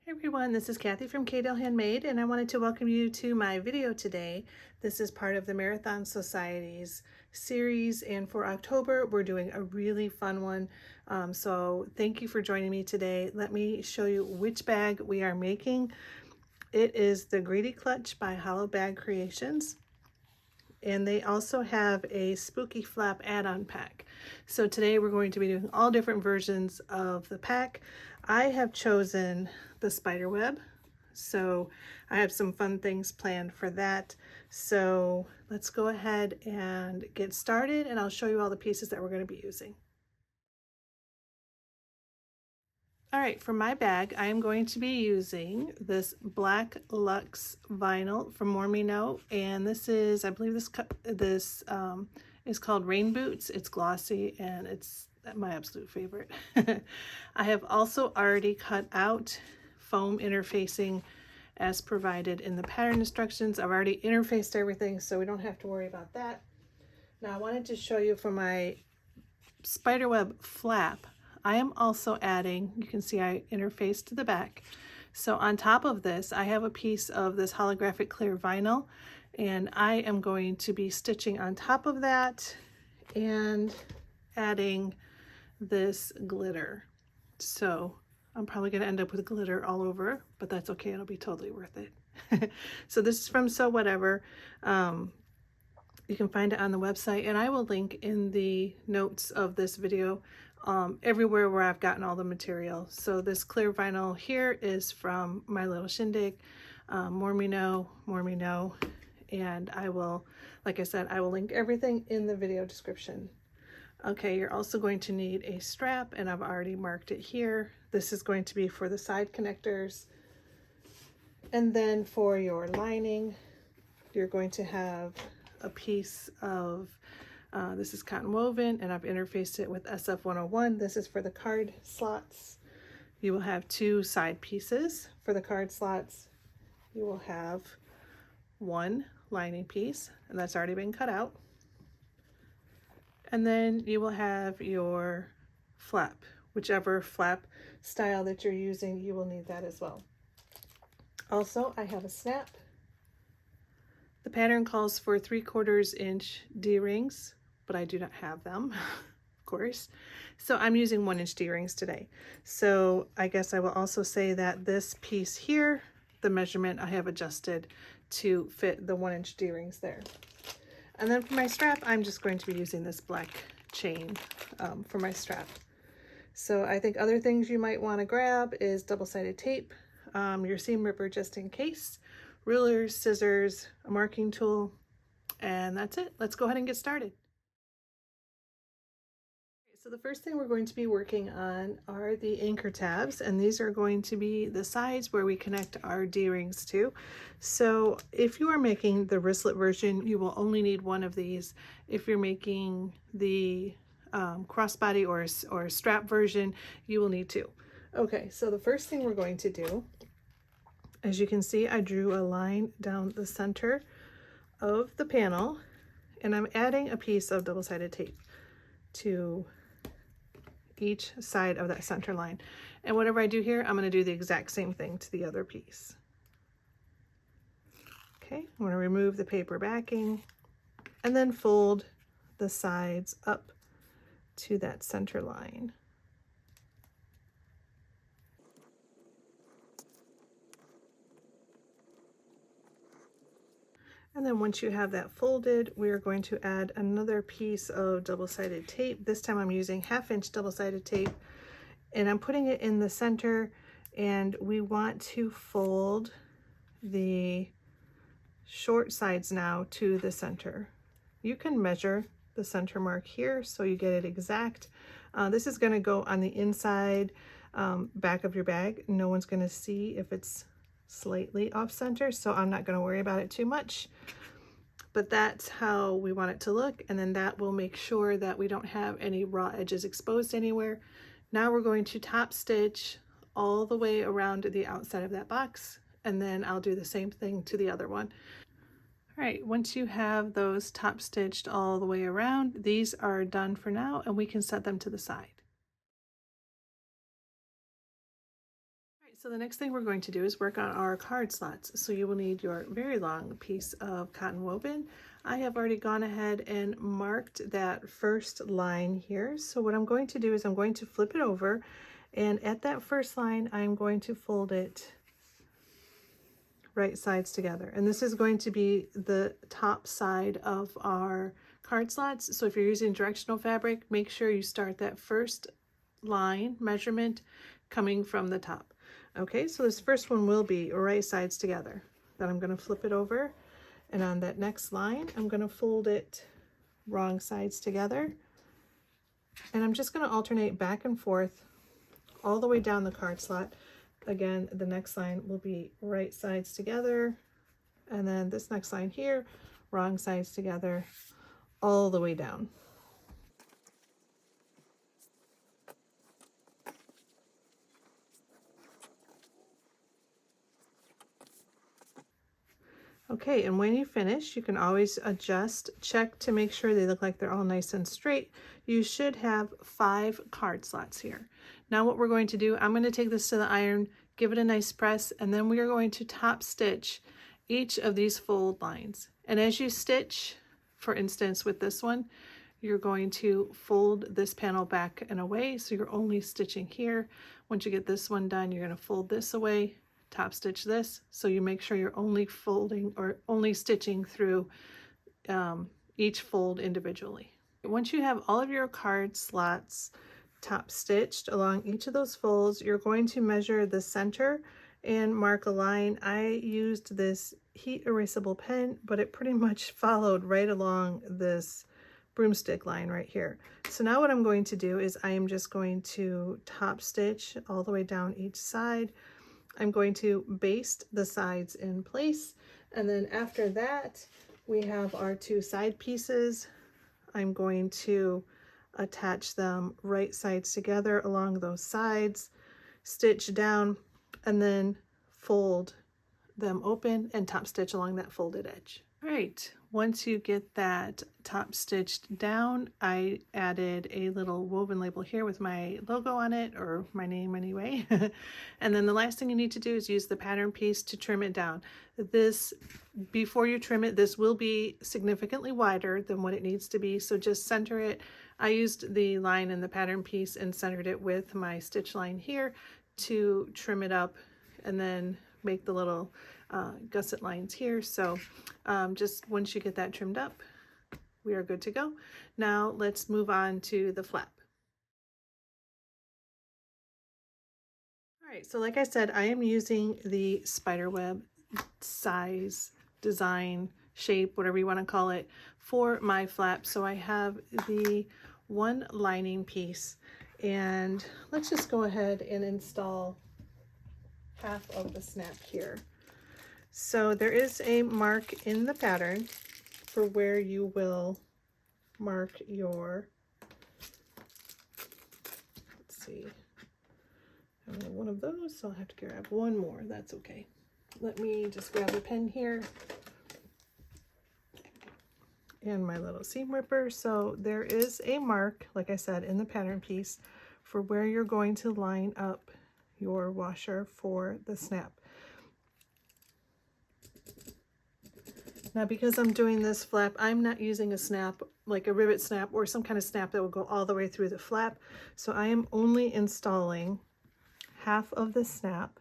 Hi everyone, this is Kathy from K-Dale Handmade, and I wanted to welcome you to my video today. This is part of the Marathon Society's series, and for October we're doing a really fun one. So thank you for joining me today. Let me show you which bag we are making. It is the Greedy Clutch by Hollow Bag Creations, and they also have a Spooky Flap add-on pack. So today we're going to be doing all different versions of the pack. I have chosen the spider web, so I have some fun things planned for that. So let's go ahead and get started, and I'll show you all the pieces that we're going to be using. All right, for my bag, I am going to be using this Black Luxe vinyl from More Me Know, and this is, I believe this is called Rain Boots. It's glossy and it's my absolute favorite. I have also already cut out foam interfacing as provided in the pattern instructions. I've already interfaced everything, so we don't have to worry about that. Now I wanted to show you for my spiderweb flap, I am also adding, you can see I interfaced to the back. So on top of this, I have a piece of this holographic clear vinyl, and I am going to be stitching on top of that and adding this glitter. So I'm probably going to end up with glitter all over, but that's okay. It'll be totally worth it. So this is from Sew Whatever. You can find it on the website, and I will link in the notes of this video everywhere where I've gotten all the material. So this clear vinyl here is from My Little Shindig, More Me Know, and I will, like I said, I will link everything in the video description. Okay, you're also going to need a strap, and I've already marked it here. This is going to be for the side connectors. And then for your lining, you're going to have a piece of, this is cotton woven, and I've interfaced it with SF101. This is for the card slots. You will have two side pieces for the card slots. You will have one lining piece, and that's already been cut out. And then you will have your flap. Whichever flap style that you're using, you will need that as well. Also, I have a snap. The pattern calls for 3/4 inch D-rings, but I do not have them, of course. So I'm using 1-inch D-rings today. So I guess I will also say that this piece here, the measurement I have adjusted to fit the 1-inch D-rings there. And then for my strap, I'm just going to be using this black chain for my strap. So I think other things you might want to grab is double-sided tape, your seam ripper just in case, rulers, scissors, a marking tool, and that's it. Let's go ahead and get started. So the first thing we're going to be working on are the anchor tabs, and these are going to be the sides where we connect our D-rings to. So if you are making the wristlet version, you will only need one of these. If you're making the crossbody or strap version, you will need two. Okay, so the first thing we're going to do, as you can see, I drew a line down the center of the panel, and I'm adding a piece of double-sided tape to each side of that center line. And whatever I do here, I'm going to do the exact same thing to the other piece. Okay, I'm going to remove the paper backing and then fold the sides up to that center line. And then once you have that folded, we are going to add another piece of double-sided tape. This time I'm using 1/2-inch double-sided tape, and I'm putting it in the center, and we want to fold the short sides now to the center. You can measure the center mark here so you get it exact. This is going to go on the inside back of your bag. No one's going to see if it's slightly off center, so I'm not going to worry about it too much, but that's how we want it to look, and then that will make sure that we don't have any raw edges exposed anywhere. Now we're going to top stitch all the way around the outside of that box, and then I'll do the same thing to the other one. All right, once you have those top stitched all the way around, these are done for now, and we can set them to the side. So So the next thing we're going to do is work on our card slots. So you will need your very long piece of cotton woven. I have already gone ahead and marked that first line here. So what I'm going to do is I'm going to flip it over, and at that first line I'm going to fold it right sides together. And this is going to be the top side of our card slots. So if you're using directional fabric, make sure you start that first line measurement coming from the top. Okay, so this first one will be right sides together. Then I'm going to flip it over, and on that next line I'm going to fold it wrong sides together, and I'm just going to alternate back and forth all the way down the card slot. Again, the next line will be right sides together, and then this next line here, wrong sides together, all the way down. Okay, and when you finish, you can always adjust, check to make sure they look like they're all nice and straight. You should have 5 card slots here. Now what we're going to do, I'm going to take this to the iron, give it a nice press, and then we are going to top stitch each of these fold lines. And as you stitch, for instance with this one, you're going to fold this panel back and away, so you're only stitching here. Once you get this one done, you're going to fold this away, top stitch this, so you make sure you're only folding or only stitching through each fold individually. Once you have all of your card slots top stitched along each of those folds, you're going to measure the center and mark a line. I used this heat erasable pen, but it pretty much followed right along this broomstick line right here. So now what I'm going to do is I am just going to top stitch all the way down each side. I'm going to baste the sides in place, and then after that we have our 2 side pieces. I'm going to attach them right sides together along those sides, stitch down, and then fold them open and top stitch along that folded edge. All right, once you get that top stitched down, I added a little woven label here with my logo on it, or my name anyway. And then the last thing you need to do is use the pattern piece to trim it down. This, before you trim it, this will be significantly wider than what it needs to be, so just center it. I used the line in the pattern piece and centered it with my stitch line here to trim it up and then make the little gusset lines here. So just once you get that trimmed up, we are good to go. Now let's move on to the flap. All right, so like I said, I am using the spiderweb size, design, shape, whatever you want to call it, for my flap. So I have the 1 lining piece, and let's just go ahead and install half of the snap here. So there is a mark in the pattern for where you will mark your, let's see, I only have 1 of those, so I'll have to grab 1 more. That's okay. Let me just grab a pen here and my little seam ripper. So there is a mark, like I said, in the pattern piece for where you're going to line up your washer for the snap. Now, because I'm doing this flap, I'm not using a snap, like a rivet snap or some kind of snap that will go all the way through the flap. So I am only installing half of the snap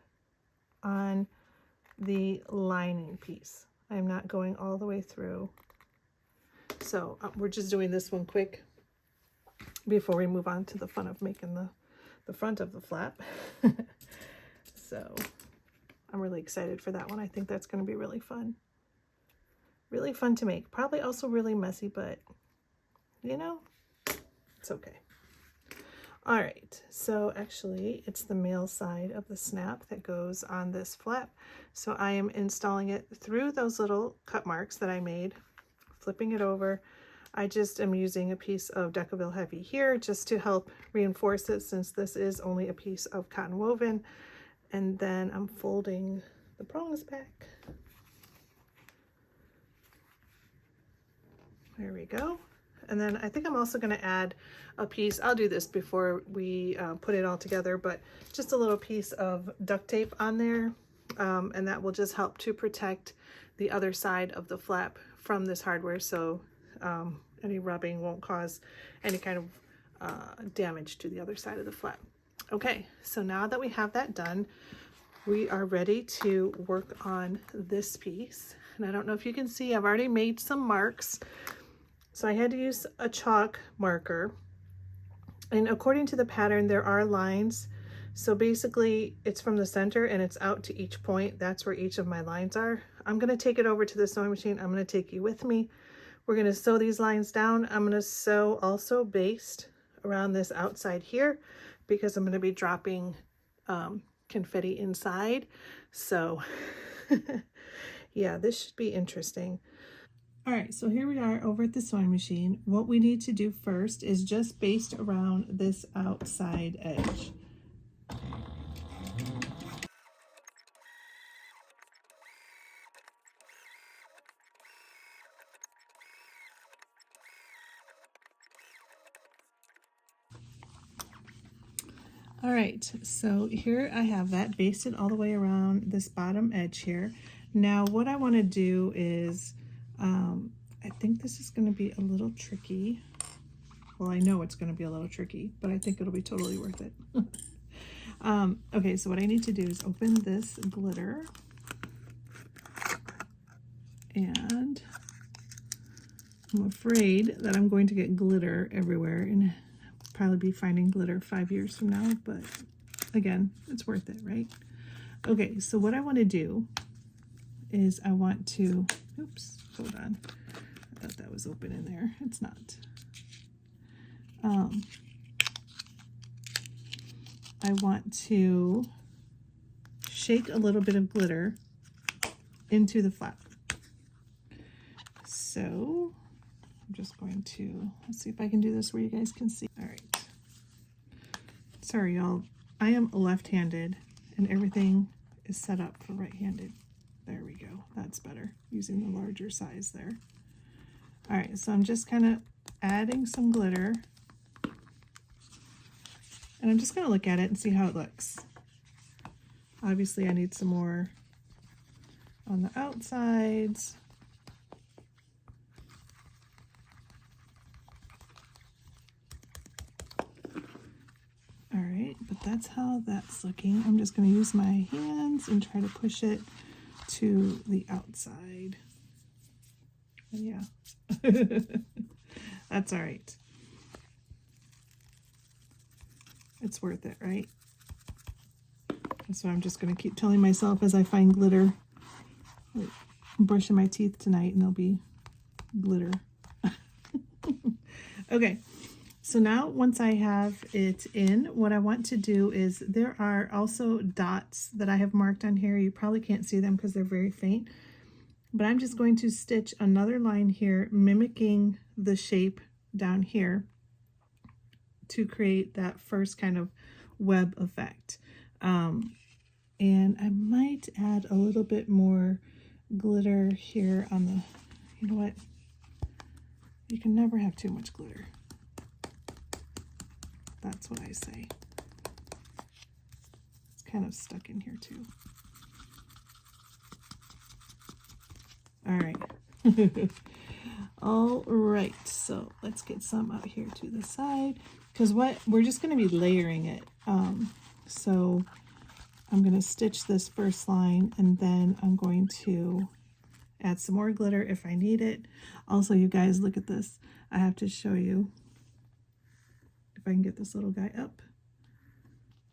on the lining piece. I'm not going all the way through. So we're just doing this one quick before we move on to the fun of making the front of the flap. So I'm really excited for that one. I think that's going to be really fun. Really fun to make. Probably also really messy, but you know, it's okay. All right, so actually it's the male side of the snap that goes on this flap. So I am installing it through those little cut marks that I made, flipping it over. I just am using a piece of Decaville Heavy here just to help reinforce it, since this is only a piece of cotton woven. And then I'm folding the prongs back. There we go. And then I think I'm also going to add a piece, I'll do this before we put it all together, but just a little piece of duct tape on there, and that will just help to protect the other side of the flap from this hardware, so any rubbing won't cause any kind of damage to the other side of the flap. Okay, so now that we have that done, we are ready to work on this piece. And I don't know if you can see, I've already made some marks. So I had to use a chalk marker. And according to the pattern, there are lines. So basically it's from the center and it's out to each point. That's where each of my lines are. I'm gonna take it over to the sewing machine. I'm gonna take you with me. We're gonna sew these lines down. I'm gonna sew also based around this outside here because I'm gonna be dropping confetti inside. So yeah, this should be interesting. All right, so here we are over at the sewing machine. What we need to do first is just baste around this outside edge. All right, so here I have that basted all the way around this bottom edge here. Now what I want to do is, I think this is going to be a little tricky. Well, I know it's going to be a little tricky, but I think it'll be totally worth it. Okay, so what I need to do is open this glitter, and I'm afraid that I'm going to get glitter everywhere and probably be finding glitter 5 years from now, but again, it's worth it, right? Okay, so what I want to do is I want to, oops, hold on. I thought that was open in there. It's not. I want to shake a little bit of glitter into the flap. So I'm just going to, let's see if I can do this where you guys can see. All right. Sorry, y'all. I am left-handed and everything is set up for right-handed. There we go. That's better, using the larger size there. All right, so I'm just kind of adding some glitter. And I'm just going to look at it and see how it looks. Obviously, I need some more on the outsides. All right, but that's how that's looking. I'm just going to use my hands and try to push it to the outside. And yeah, that's all right. It's worth it, right? So I'm just going to keep telling myself as I find glitter. I'm brushing my teeth tonight and there'll be glitter. Okay, so now once I have it in, what I want to do is, there are also dots that I have marked on here. You probably can't see them because they're very faint, but I'm just going to stitch another line here mimicking the shape down here to create that first kind of web effect. And I might add a little bit more glitter here on the, you know what, you can never have too much glitter. That's what I say. It's kind of stuck in here too. All right. All right, so let's get some out here to the side, because what we're just going to be layering it. So I'm going to stitch this first line and then I'm going to add some more glitter if I need it. Also, you guys, look at this. I have to show you if I can get this little guy up.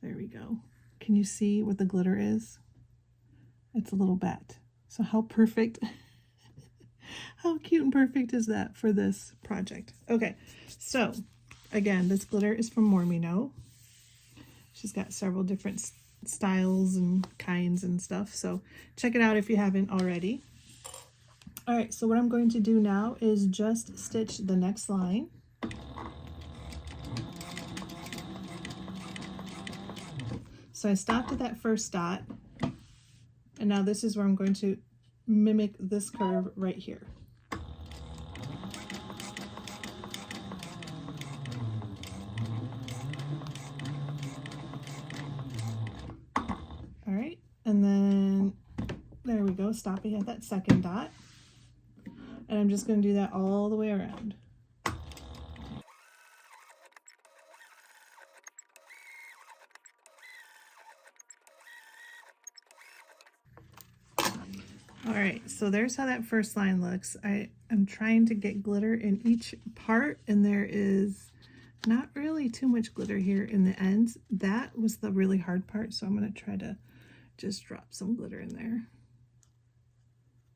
There we go. Can you see what the glitter is? It's a little bat. So how perfect, how cute and perfect is that for this project? Okay, so again, this glitter is from Mormino. She's got several different styles and kinds and stuff, so check it out if you haven't already. All right, so what I'm going to do now is just stitch the next line. So I stopped at that first dot, and now this is where I'm going to mimic this curve right here. And then there we go, stopping at that second dot. And I'm just going to do that all the way around. All right, so there's how that first line looks. I am trying to get glitter in each part, and there is not really too much glitter here in the ends. That was the really hard part, so I'm going to try to just drop some glitter in there.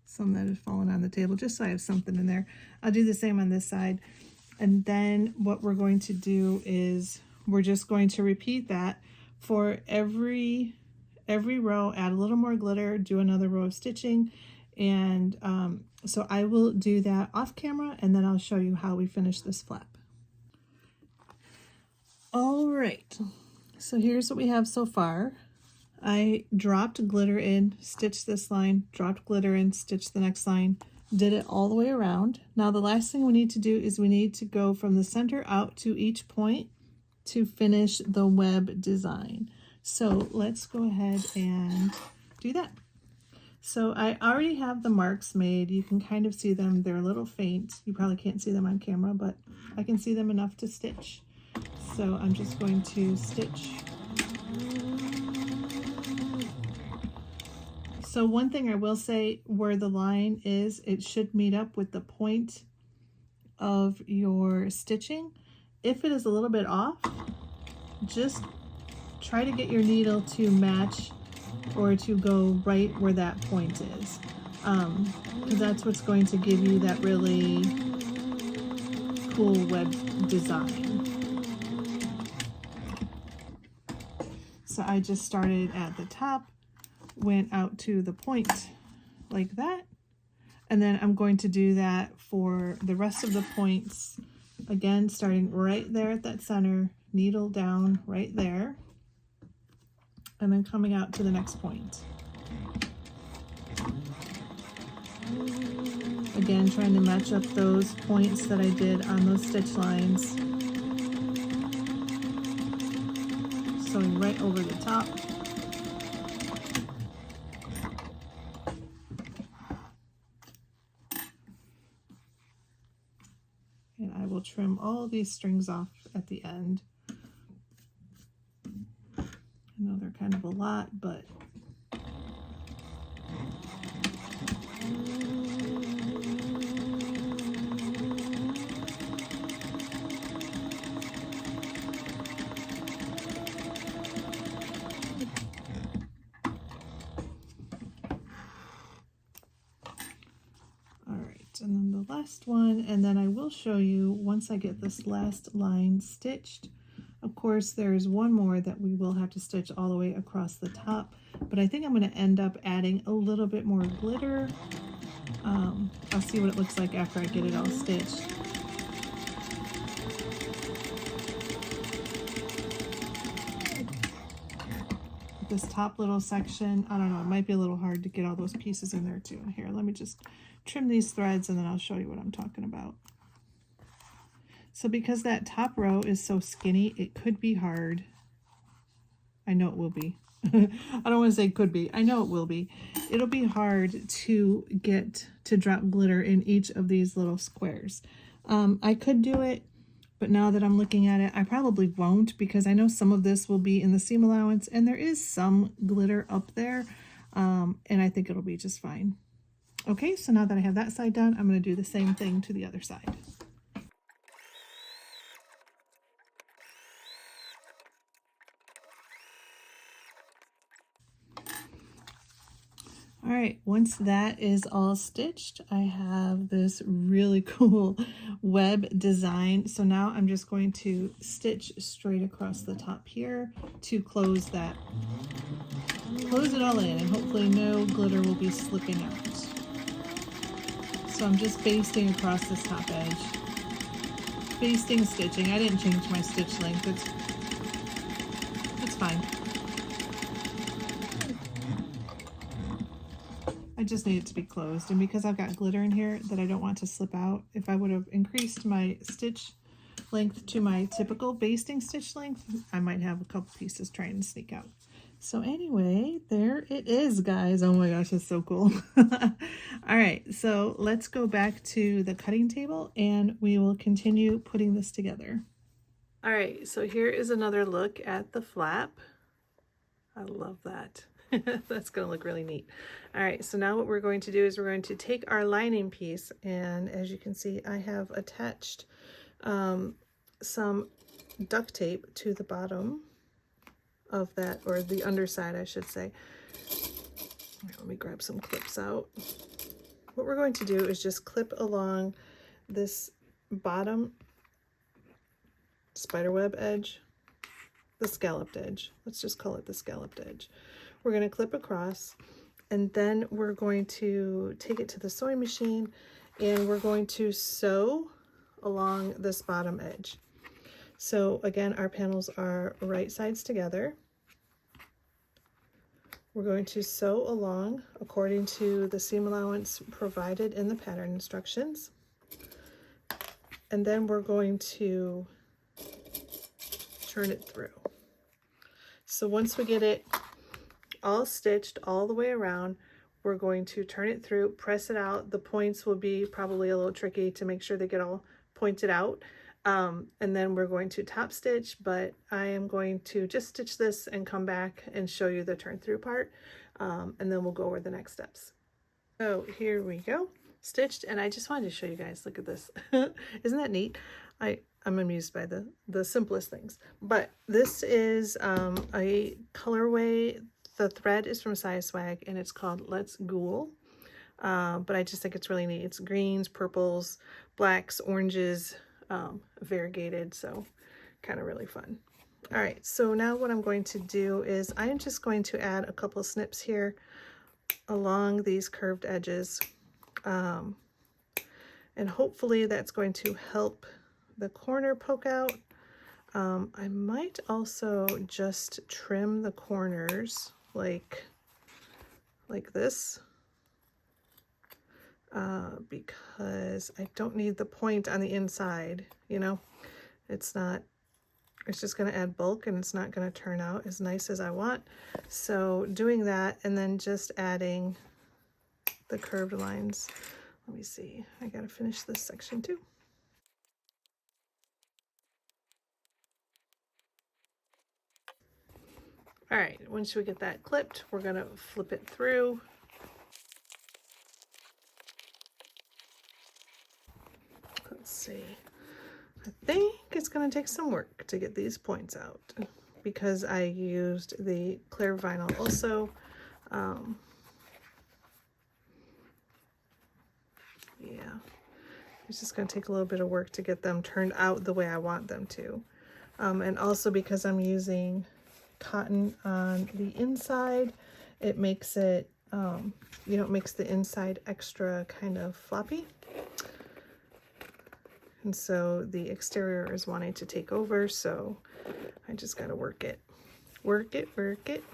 Some that have fallen on the table, just so I have something in there. I'll do the same on this side. And then what we're going to do is we're just going to repeat that for every row. Add a little more glitter, do another row of stitching, and so I will do that off camera, and then I'll show you how we finish this flap. All right, so here's what we have so far. I dropped glitter in, stitched this line, dropped glitter in, stitched the next line, did it all the way around. Now the last thing we need to do is we need to go from the center out to each point to finish the web design. So let's go ahead and do that. So I already have the marks made. You can kind of see them. They're a little faint. You probably can't see them on camera, but I can see them enough to stitch. So I'm just going to stitch. So one thing I will say, where the line is, it should meet up with the point of your stitching. If it is a little bit off, just try to get your needle to match or to go right where that point is, because that's what's going to give you that really cool web design. So I just started at the top, went out to the point like that, and then I'm going to do that for the rest of the points, again starting right there at that center, needle down right there, and then coming out to the next point. Again, trying to match up those points that I did on those stitch lines. Sewing right over the top. And I will trim all these strings off at the end. I know they're kind of a lot, but and then the last one, and then I will show you once I get this last line stitched. Of course, there's one more that we will have to stitch all the way across the top, but I think I'm going to end up adding a little bit more glitter. I'll see what it looks like after I get it all stitched. This top little section, I don't know, it might be a little hard to get all those pieces in there too. Here, let me just trim these threads and then I'll show you what I'm talking about. So because that top row is so skinny, it could be hard. I know it will be. I don't want to say could be. I know it will be. It'll be hard to get to drop glitter in each of these little squares. I could do it, but now that I'm looking at it, I probably won't, because I know some of this will be in the seam allowance and there is some glitter up there, and I think it'll be just fine. Okay, so now that I have that side done, I'm going to do the same thing to the other side. All right, once that is all stitched, I have this really cool web design. So now I'm just going to stitch straight across the top here to close that. Close it all in, and hopefully no glitter will be slipping out. So I'm just basting across this top edge. Basting, stitching. I didn't change my stitch length. It's fine. I just need it to be closed, and because I've got glitter in here that I don't want to slip out, if I would have increased my stitch length to my typical basting stitch length, I might have a couple pieces trying to sneak out. So anyway, there it is, guys. Oh my gosh, that's so cool. All right, so let's go back to the cutting table and we will continue putting this together. All right, so here is another look at the flap. I love that. That's going to look really neat. All right, so now what we're going to do is we're going to take our lining piece, and as you can see, I have attached some duct tape to the bottom of that, or the underside, I should say. Right, let me grab some clips out. What we're going to do is just clip along this bottom spiderweb edge, the scalloped edge. Let's just call it the scalloped edge. We're going to clip across, and then we're going to take it to the sewing machine, and we're going to sew along this bottom edge. So again, our panels are right sides together. We're going to sew along according to the seam allowance provided in the pattern instructions. And then we're going to turn it through. So once we get it all stitched all the way around, we're going to turn it through, press it out. The points will be probably a little tricky to make sure they get all pointed out. And then we're going to top stitch, but I am going to just stitch this and come back and show you the turn through part. And then we'll go over the next steps. So here we go, stitched, and I just wanted to show you guys, look at this. Isn't that neat? I'm amused by the simplest things. But this is a colorway. The thread is from Size Swag, and it's called Let's Ghoul. But I just think it's really neat. It's greens, purples, blacks, oranges, variegated, so kind of really fun. All right, so now what I'm going to do is I'm just going to add a couple snips here along these curved edges, and hopefully that's going to help the corner poke out. I might also just trim the corners like this, because I don't need the point on the inside, you know. It's just going to add bulk, and it's not going to turn out as nice as I want. So doing that, and then just adding the curved lines. Let me see, I got to finish this section too. All right, once we get that clipped, we're going to flip it through. Let's see. I think it's going to take some work to get these points out because I used the clear vinyl also. Yeah, it's just going to take a little bit of work to get them turned out the way I want them to. And also because I'm using cotton on the inside, it makes it, you know, it makes the inside extra kind of floppy. And so the exterior is wanting to take over, so I just got to work it. Work it, work it.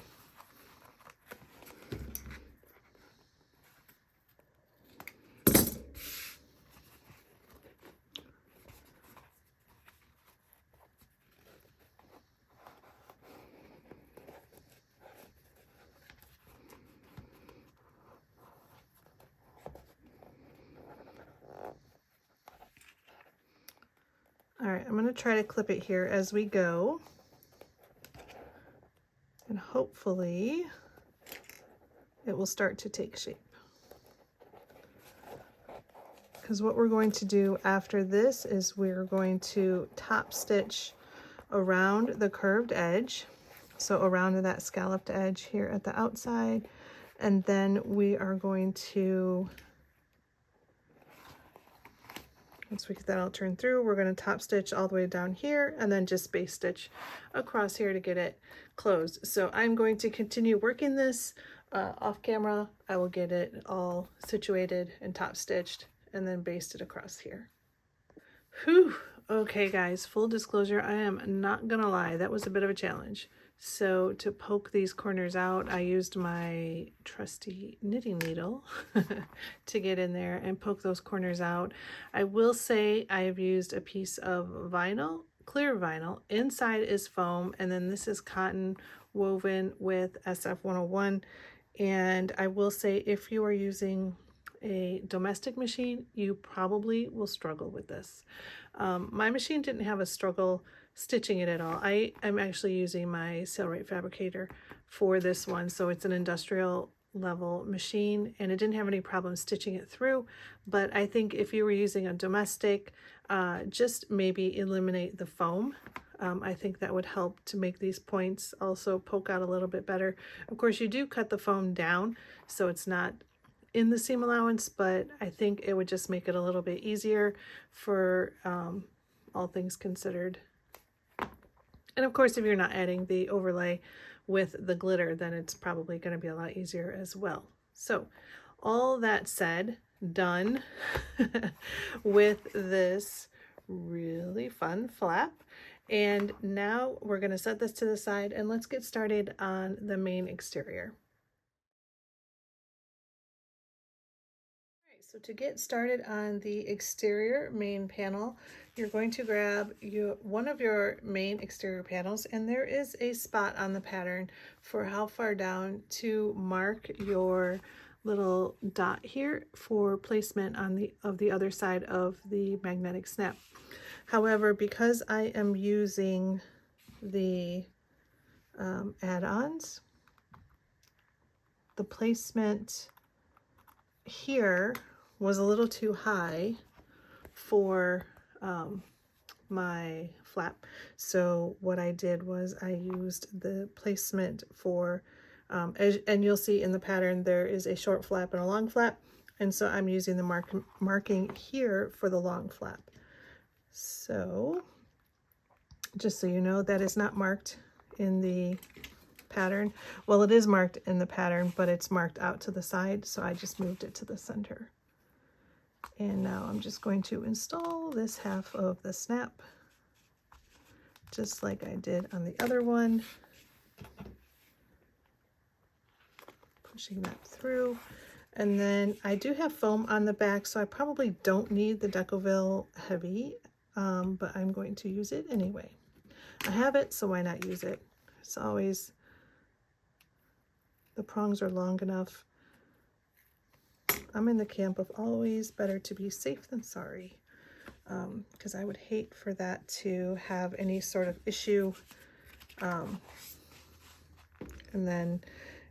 All right, I'm going to try to clip it here as we go, and hopefully it will start to take shape. Because what we're going to do after this is we're going to top stitch around the curved edge, so around that scalloped edge here at the outside, and then we are going to, once we get that all turned through, we're going to top stitch all the way down here and then just base stitch across here to get it closed. So I'm going to continue working this off camera. I will get it all situated and top stitched and then basted across here. Whew. Okay guys, full disclosure, I am not gonna lie, that was a bit of a challenge. So to poke these corners out, I used my trusty knitting needle to get in there and poke those corners out. I will say I have used a piece of vinyl, clear vinyl. Inside is foam, and then this is cotton woven with SF101. And I will say, if you are using a domestic machine, you probably will struggle with this. My machine didn't have a struggle stitching it at all. I'm actually using my Sailrite fabricator for this one, so it's an industrial level machine, and it didn't have any problem stitching it through. But I think if you were using a domestic, just maybe eliminate the foam. I think that would help to make these points also poke out a little bit better. Of course, you do cut the foam down, so it's not in the seam allowance, but I think it would just make it a little bit easier for all things considered. And of course, if you're not adding the overlay with the glitter, then it's probably going to be a lot easier as well. So all that said, done with this really fun flap. And now we're going to set this to the side and let's get started on the main exterior. So to get started on the exterior main panel, you're going to grab one of your main exterior panels, and there is a spot on the pattern for how far down to mark your little dot here for placement on the other side of the magnetic snap. However, because I am using the add-ons, the placement here was a little too high for my flap. So what I did was I used the placement for, and you'll see in the pattern there is a short flap and a long flap, and so I'm using the marking here for the long flap. So just so you know, that is not marked in the pattern. Well, it is marked in the pattern, but it's marked out to the side, so I just moved it to the center. And now I'm just going to install this half of the snap, just like I did on the other one. Pushing that through. And then I do have foam on the back, so I probably don't need the Decoville Heavy, but I'm going to use it anyway. I have it, so why not use it? It's always, the prongs are long enough. I'm in the camp of always better to be safe than sorry, because I would hate for that to have any sort of issue. And then,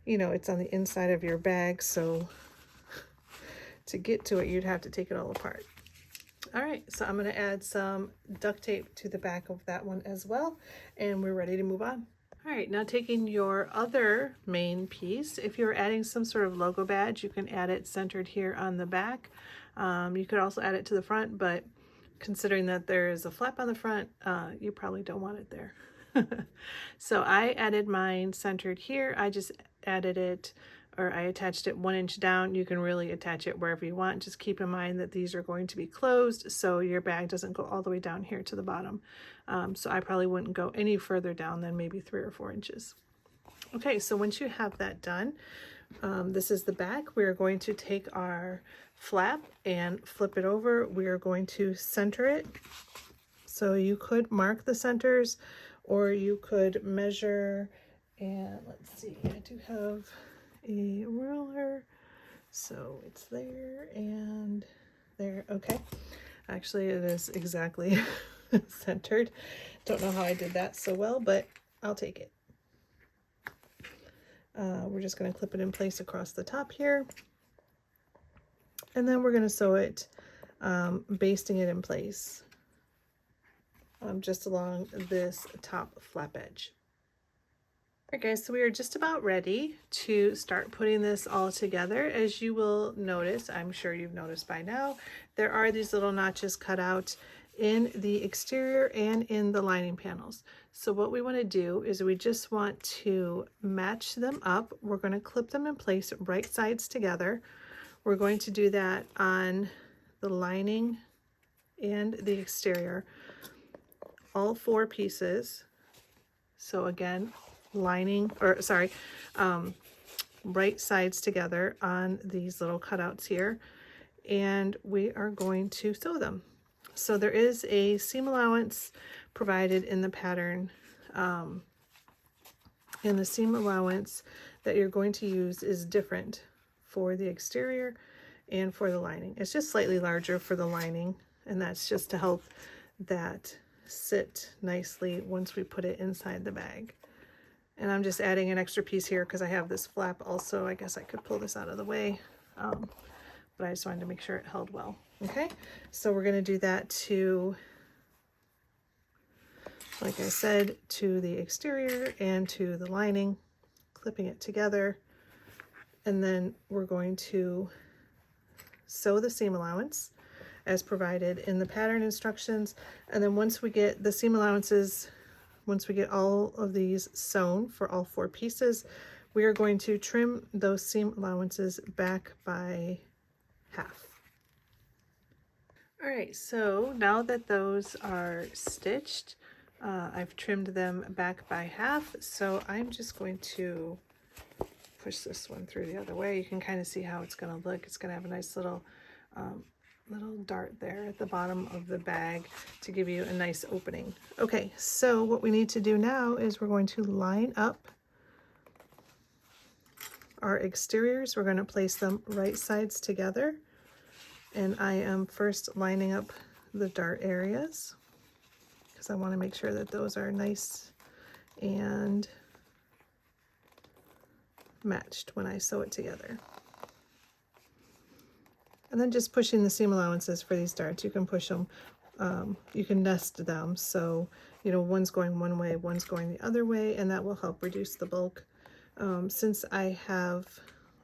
you know, it's on the inside of your bag, so to get to it, you'd have to take it all apart. All right, so I'm going to add some duct tape to the back of that one as well, and we're ready to move on. All right, now taking your other main piece, if you're adding some sort of logo badge, you can add it centered here on the back. You could also add it to the front, but considering that there is a flap on the front, you probably don't want it there. So I added mine centered here. I just added it, or I attached it 1 inch down. You can really attach it wherever you want. Just keep in mind that these are going to be closed, so your bag doesn't go all the way down here to the bottom. So I probably wouldn't go any further down than maybe 3 or 4 inches. Okay, so once you have that done, this is the back. We're going to take our flap and flip it over. We are going to center it. So you could mark the centers, or you could measure, and let's see, I do have a ruler, so it's there and there. Okay, actually it is exactly centered. Don't know how I did that so well, but I'll take it. We're just going to clip it in place across the top here, and then we're going to sew it, basting it in place just along this top flap edge. All right, guys, so we are just about ready to start putting this all together. As you will notice, I'm sure you've noticed by now, there are these little notches cut out in the exterior and in the lining panels. So what we want to do is we just want to match them up. We're going to clip them in place right sides together. We're going to do that on the lining and the exterior, all 4 pieces. So again, lining, or sorry, right sides together on these little cutouts here, and we are going to sew them. So there is a seam allowance provided in the pattern And the seam allowance that you're going to use is different for the exterior and for the lining. It's just slightly larger for the lining, and that's just to help that sit nicely once we put it inside the bag. And I'm just adding an extra piece here because I have this flap also. I guess I could pull this out of the way, but I just wanted to make sure it held well. Okay, so we're going to do that to, like I said, to the exterior and to the lining, clipping it together. And then we're going to sew the seam allowance as provided in the pattern instructions. And then once we get the seam allowances, once we get all of these sewn for all 4 pieces, we are going to trim those seam allowances back by half. All right, so now that those are stitched, I've trimmed them back by half. So I'm just going to push this one through the other way. You can kind of see how it's going to look. It's going to have a nice little dart there at the bottom of the bag to give you a nice opening. Okay, so what we need to do now is we're going to line up our exteriors. We're going to place them right sides together, and I am first lining up the dart areas because I want to make sure that those are nice and matched when I sew it together. And then just pushing the seam allowances for these darts. You can push them, you can nest them, so you know one's going one way, one's going the other way, and that will help reduce the bulk. Since I have,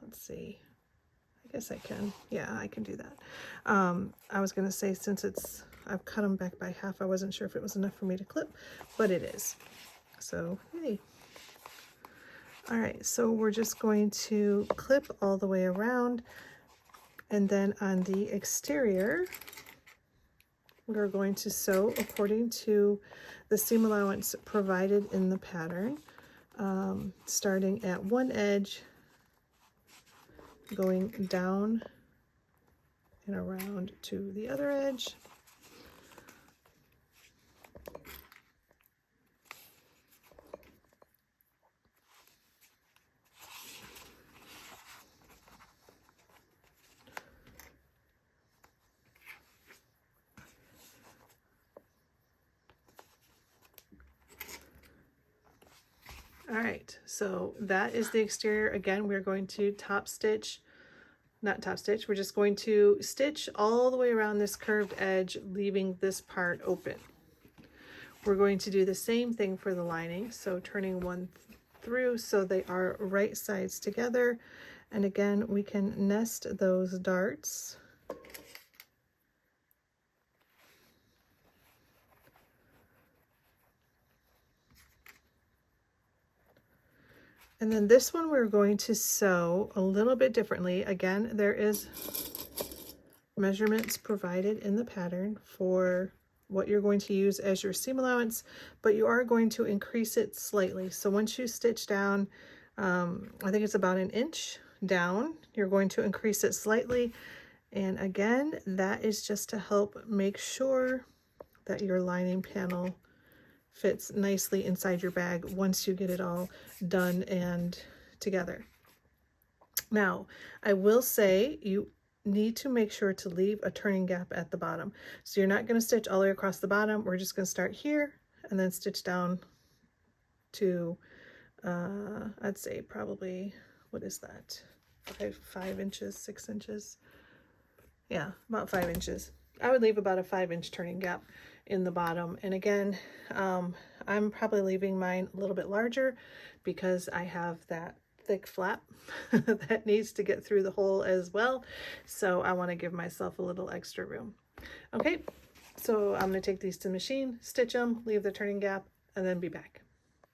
let's see, I guess I can, yeah, I can do that. I was going to say, since I've cut them back by half, I wasn't sure if it was enough for me to clip, but it is. So yay. All right, so we're just going to clip all the way around. And then on the exterior, we're going to sew according to the seam allowance provided in the pattern, starting at one edge, going down and around to the other edge. All right, so that is the exterior. Again, we're going to we're just going to stitch all the way around this curved edge, leaving this part open. We're going to do the same thing for the lining, so turning one through so they are right sides together. And again, we can nest those darts. And then this one we're going to sew a little bit differently. Again, there is measurements provided in the pattern for what you're going to use as your seam allowance, but you are going to increase it slightly. So once you stitch down, I think it's about 1 inch down, you're going to increase it slightly. And again, that is just to help make sure that your lining panel fits nicely inside your bag once you get it all done and together. Now, I will say you need to make sure to leave a turning gap at the bottom. So you're not going to stitch all the way across the bottom. We're just going to start here and then stitch down to, I'd say probably, what is that? 5 inches, 6 inches. Yeah, about 5 inches. I would leave about a 5-inch turning gap in the bottom. And again, I'm probably leaving mine a little bit larger because I have that thick flap that needs to get through the hole as well. So I want to give myself a little extra room. Okay, so I'm going to take these to the machine, stitch them, leave the turning gap, and then be back.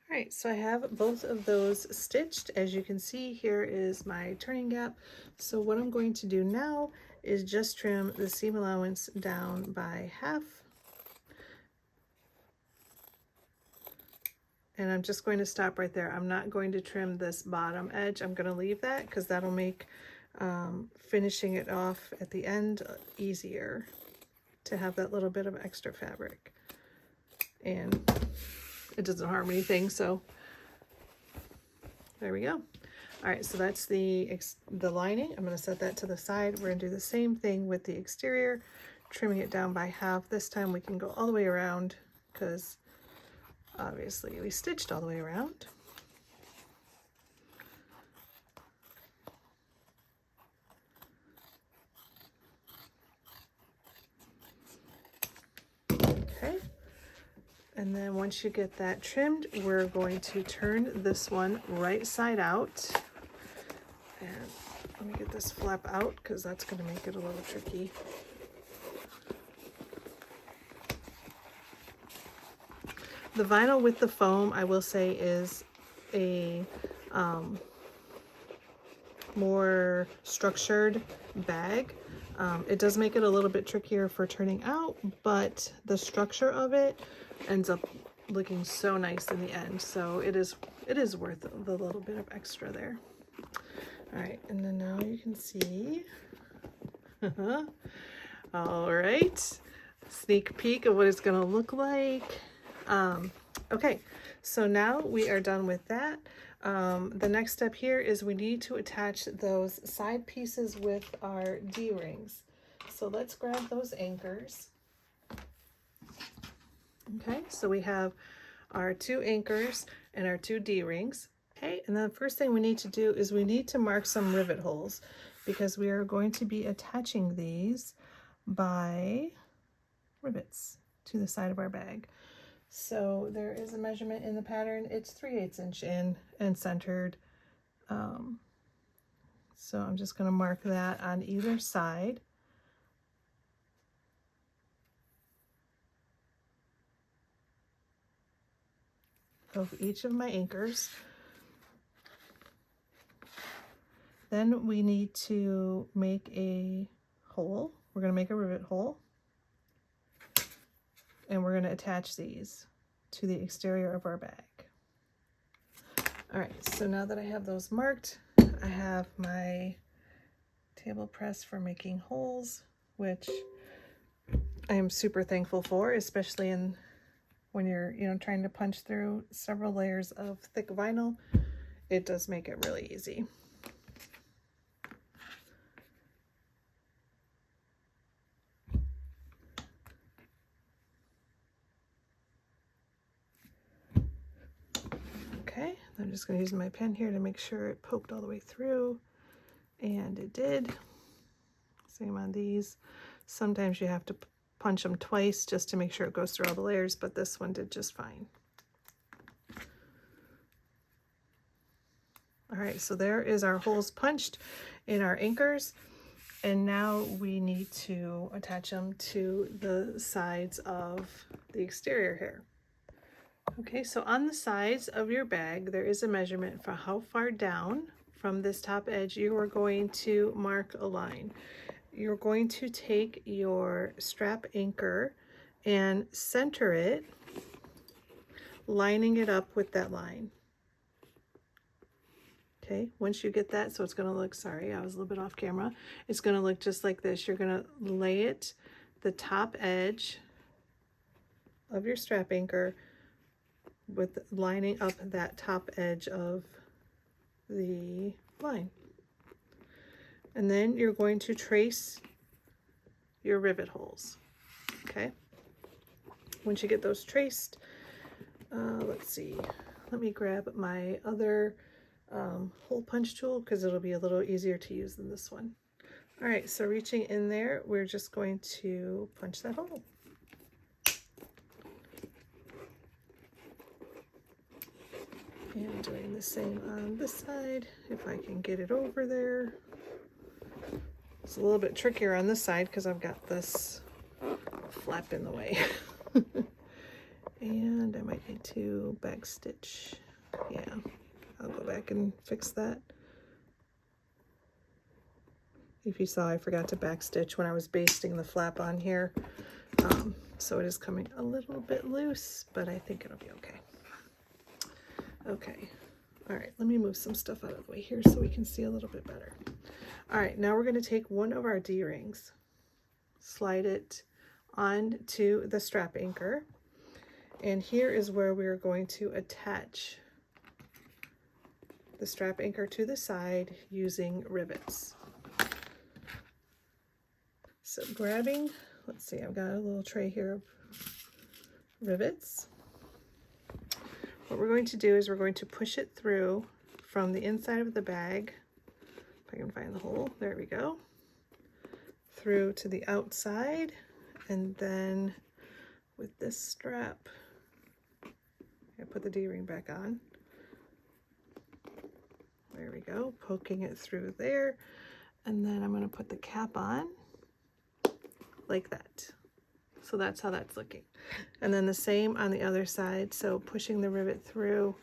All right, so I have both of those stitched. As you can see, here is my turning gap. So what I'm going to do now is just trim the seam allowance down by half. And I'm just going to stop right there. I'm not going to trim this bottom edge. I'm going to leave that because that'll make finishing it off at the end easier to have that little bit of extra fabric. And it doesn't harm anything, so There we go. All right, so that's the lining. I'm going to set that to the side. We're going to do the same thing with the exterior, trimming it down by half. This time we can go all the way around because obviously we stitched all the way around. Okay. And then once you get that trimmed, we're going to turn this one right side out. And let me get this flap out because that's going to make it a little tricky. The vinyl with the foam, I will say, is a more structured bag. It does make it a little bit trickier for turning out, but the structure of it ends up looking so nice in the end. So it is worth the little bit of extra there. All right, and then now you can see. All right, sneak peek of what it's gonna look like. Okay, so now we are done with that. The next step here is we need to attach those side pieces with our D-rings. So let's grab those anchors. Okay, so we have our 2 anchors and our 2 D-rings. Okay, and the first thing we need to do is we need to mark some rivet holes because we are going to be attaching these by rivets to the side of our bag. So there is a measurement in the pattern. It's 3/8 inch in and centered. So I'm just going to mark that on either side. Of each of my anchors. Then we need to make a hole. We're going to make a rivet hole. And we're going to attach these to the exterior of our bag. All right, so now that I have those marked, I have my table press for making holes, which I am super thankful for, especially when you're, trying to punch through several layers of thick vinyl. It does make it really easy. Okay, I'm just going to use my pen here to make sure it poked all the way through, and it did. Same on these. Sometimes you have to punch them twice just to make sure it goes through all the layers, but this one did just fine. All right, so there is our holes punched in our anchors, and now we need to attach them to the sides of the exterior here. Okay, so on the sides of your bag, there is a measurement for how far down from this top edge you are going to mark a line. You're going to take your strap anchor and center it, lining it up with that line. Okay, once you get that, so it's going to look, sorry, I was a little bit off camera. It's going to look just like this. You're going to lay it, the top edge of your strap anchor, with lining up that top edge of the line. And then you're going to trace your rivet holes. Okay, once you get those traced, let's see, let me grab my other hole punch tool because it'll be a little easier to use than this one. All right, so reaching in there, we're just going to punch that hole. And doing the same on this side, if I can get it over there. It's a little bit trickier on this side because I've got this flap in the way. And I might need to back stitch. Yeah, I'll go back and fix that. If you saw, I forgot to back stitch when I was basting the flap on here. So it is coming a little bit loose, but I think it'll be okay. Okay, all right, let me move some stuff out of the way here so we can see a little bit better. All right, now we're going to take one of our D-rings, slide it onto the strap anchor, and here is where we are going to attach the strap anchor to the side using rivets. So grabbing, let's see, I've got a little tray here of rivets. What we're going to do is we're going to push it through from the inside of the bag, if I can find the hole, there we go, through to the outside, and then with this strap, I put the D-ring back on. There we go, poking it through there, and then I'm going to put the cap on like that. So that's how that's looking. And then the same on the other side, so pushing the rivet through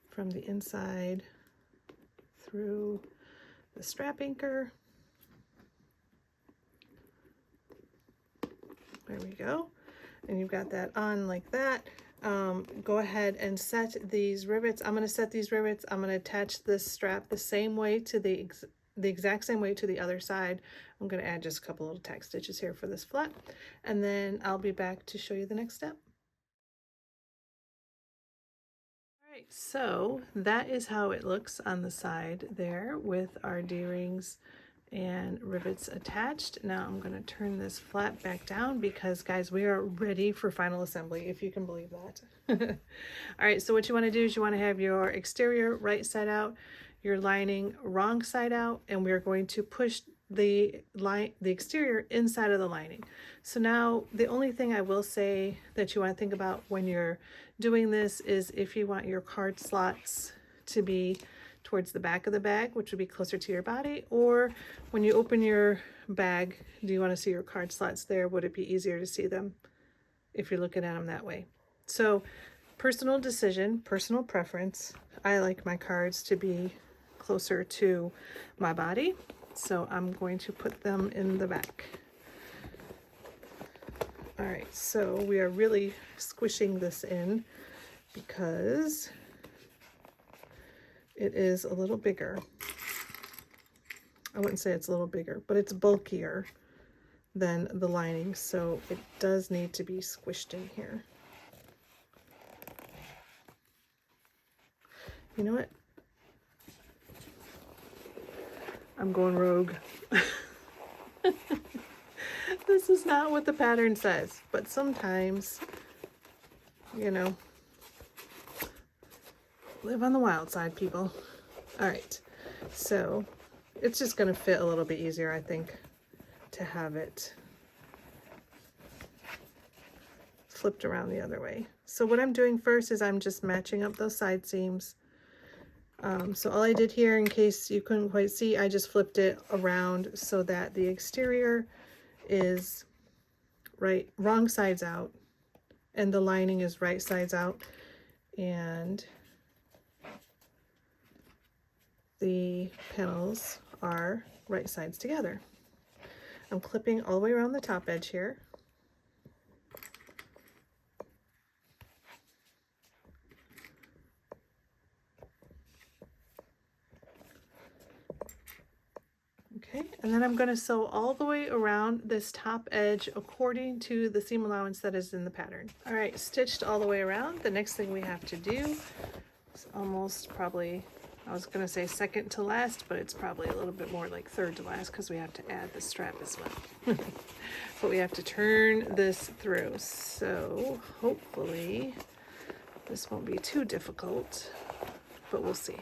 from the inside through the strap anchor. There we go. And you've got that on like that. Go ahead and set these rivets. I'm going to set these rivets. I'm going to attach this strap the same way to the exact same way to the other side. I'm going to add just a couple little tack stitches here for this flat, and then I'll be back to show you the next step. All right, so that is how it looks on the side there with our D-rings and rivets attached. Now I'm going to turn this flat back down because, guys, we are ready for final assembly, if you can believe that. All right, so what you want to do is you want to have your exterior right side out, your lining wrong side out, and we're going to push the exterior inside of the lining. So now the only thing I will say that you want to think about when you're doing this is if you want your card slots to be towards the back of the bag, which would be closer to your body, or when you open your bag, do you want to see your card slots there? Would it be easier to see them if you're looking at them that way? So personal decision, personal preference. I like my cards to be closer to my body, so I'm going to put them in the back. All right, so we are really squishing this in because it is a little bigger. I wouldn't say it's a little bigger, but it's bulkier than the lining, so it does need to be squished in here. You know what? I'm going rogue. This is not what the pattern says, but sometimes, you know, live on the wild side, people. All right, so it's just going to fit a little bit easier, I think, to have it flipped around the other way. So what I'm doing first is I'm just matching up those side seams. So all I did here, in case you couldn't quite see, I just flipped it around so that the exterior is wrong sides out, and the lining is right sides out, and the panels are right sides together. I'm clipping all the way around the top edge here. Okay, and then I'm going to sew all the way around this top edge according to the seam allowance that is in the pattern. All right, stitched all the way around. The next thing we have to do is almost probably, I was going to say second to last, but it's probably a little bit more like third to last because we have to add the strap as well. But we have to turn this through. So hopefully this won't be too difficult, but we'll see.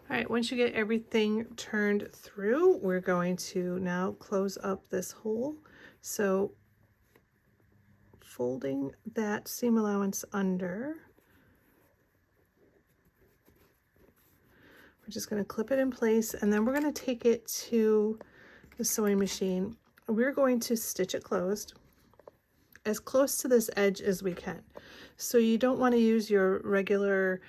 All right, once you get everything turned through, we're going to now close up this hole. So folding that seam allowance under, we're just going to clip it in place, and then we're going to take it to the sewing machine. We're going to stitch it closed as close to this edge as we can. So you don't want to use your regular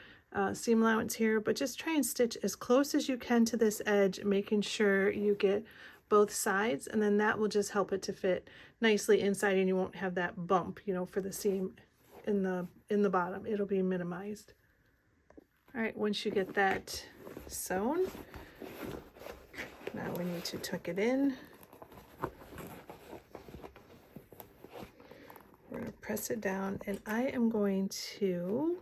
seam allowance here, but just try and stitch as close as you can to this edge, making sure you get both sides, and then that will just help it to fit nicely inside, and you won't have that bump, you know, for the seam in the bottom. It'll be minimized. All right, once you get that sewn, now we need to tuck it in. press it down, and I am going to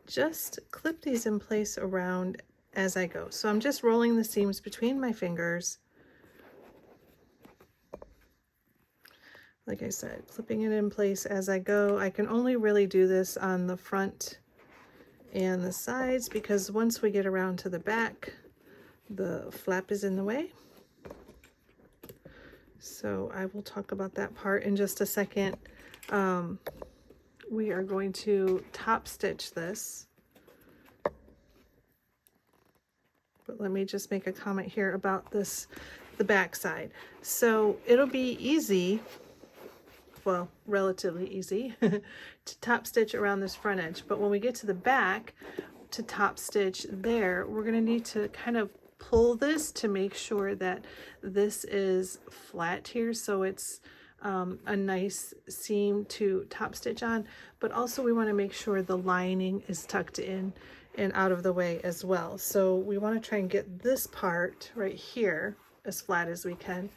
just clip these in place around as I go. So I'm just rolling the seams between my fingers. Like I said, clipping it in place as I go. I can only really do this on the front and the sides because once we get around to the back, the flap is in the way. So I will talk about that part in just a second. We are going to top stitch this. But let me just make a comment here about this, the back side. So it'll be easy, well, relatively easy, to top stitch around this front edge. But when we get to the back, to top stitch there, we're gonna need to kind of pull this to make sure that this is flat here, so it's a nice seam to top stitch on, but also we want to make sure the lining is tucked in and out of the way as well. So we want to try and get this part right here as flat as we can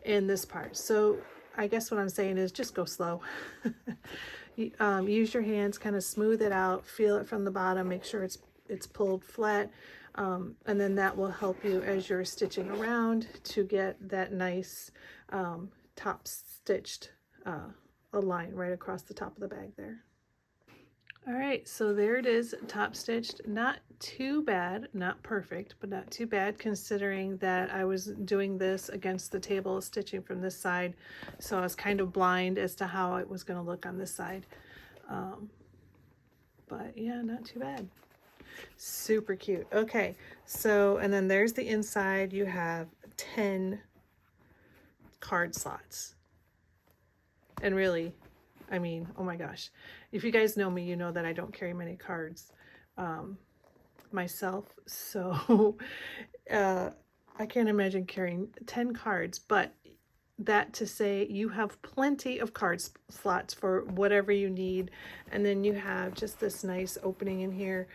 in this part. So I guess what I'm saying is just go slow. Use your hands, kind of smooth it out, feel it from the bottom, make sure it's pulled flat, and then that will help you as you're stitching around to get that nice top stitched a line right across the top of the bag there. All right, so there it is, top stitched. Not too bad, not perfect, but not too bad considering that I was doing this against the table, stitching from this side. So I was kind of blind as to how it was gonna look on this side. But yeah, not too bad. Super cute. Okay, so, and then there's the inside. You have 10 card slots. And really, I mean, oh my gosh, if you guys know me, you know that I don't carry many cards myself, so I can't imagine carrying 10 cards, but that to say you have plenty of card slots for whatever you need. And then you have just this nice opening in here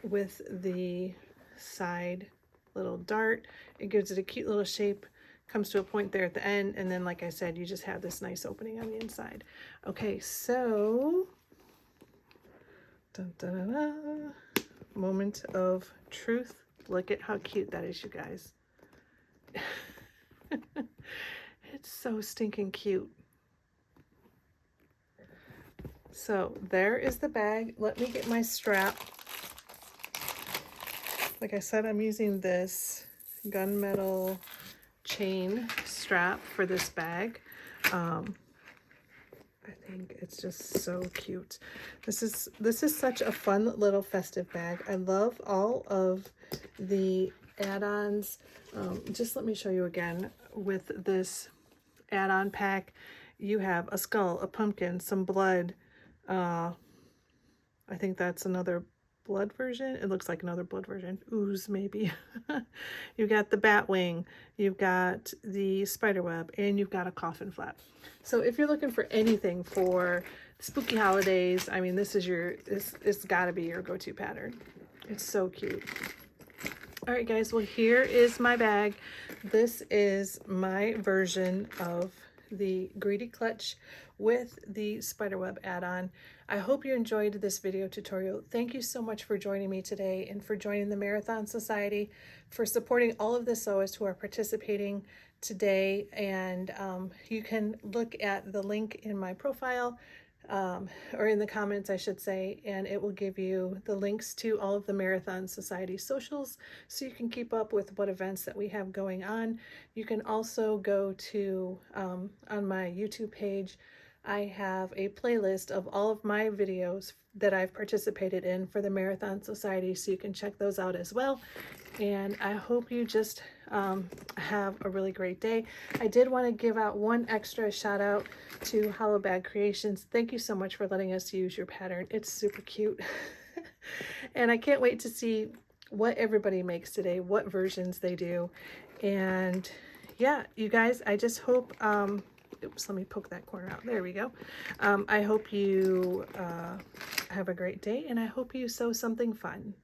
with the side little dart. It gives it a cute little shape, comes to a point there at the end, and then like I said, you just have this nice opening on the inside. Okay, so dun, dun, dun, dun. Moment of truth. Look at how cute that is, you guys. It's so stinking cute. So there is the bag. Let me get my strap. Like I said, I'm using this gunmetal chain strap for this bag. I think it's just so cute. This is such a fun little festive bag. I love all of the add-ons. Just let me show you again. With this add-on pack, you have a skull, a pumpkin, some blood. I think that's another blood version. It looks like another blood version. Ooze, maybe. You've got the bat wing, you've got the spider web, and you've got a coffin flap. So if you're looking for anything for spooky holidays, I mean, this is it's got to be your go-to pattern. It's so cute. All right, guys, well, here is my bag. This is my version of the Greedy Clutch with the spiderweb add-on. I hope you enjoyed this video tutorial. Thank you so much for joining me today and for joining the Marathon Society, for supporting all of the sewers who are participating today. And you can look at the link in my profile, or in the comments, I should say, and it will give you the links to all of the Marathon Society socials so you can keep up with what events that we have going on. You can also go to, on my YouTube page, I have a playlist of all of my videos that I've participated in for the Marathon Society, so you can check those out as well. And I hope you just have a really great day. I did want to give out one extra shout out to Hollow Bag Creations. Thank you so much for letting us use your pattern. It's super cute. And I can't wait to see what everybody makes today, what versions they do. And yeah, you guys, I just hope, oops, let me poke that corner out. There we go. I hope you have a great day, and I hope you sew something fun.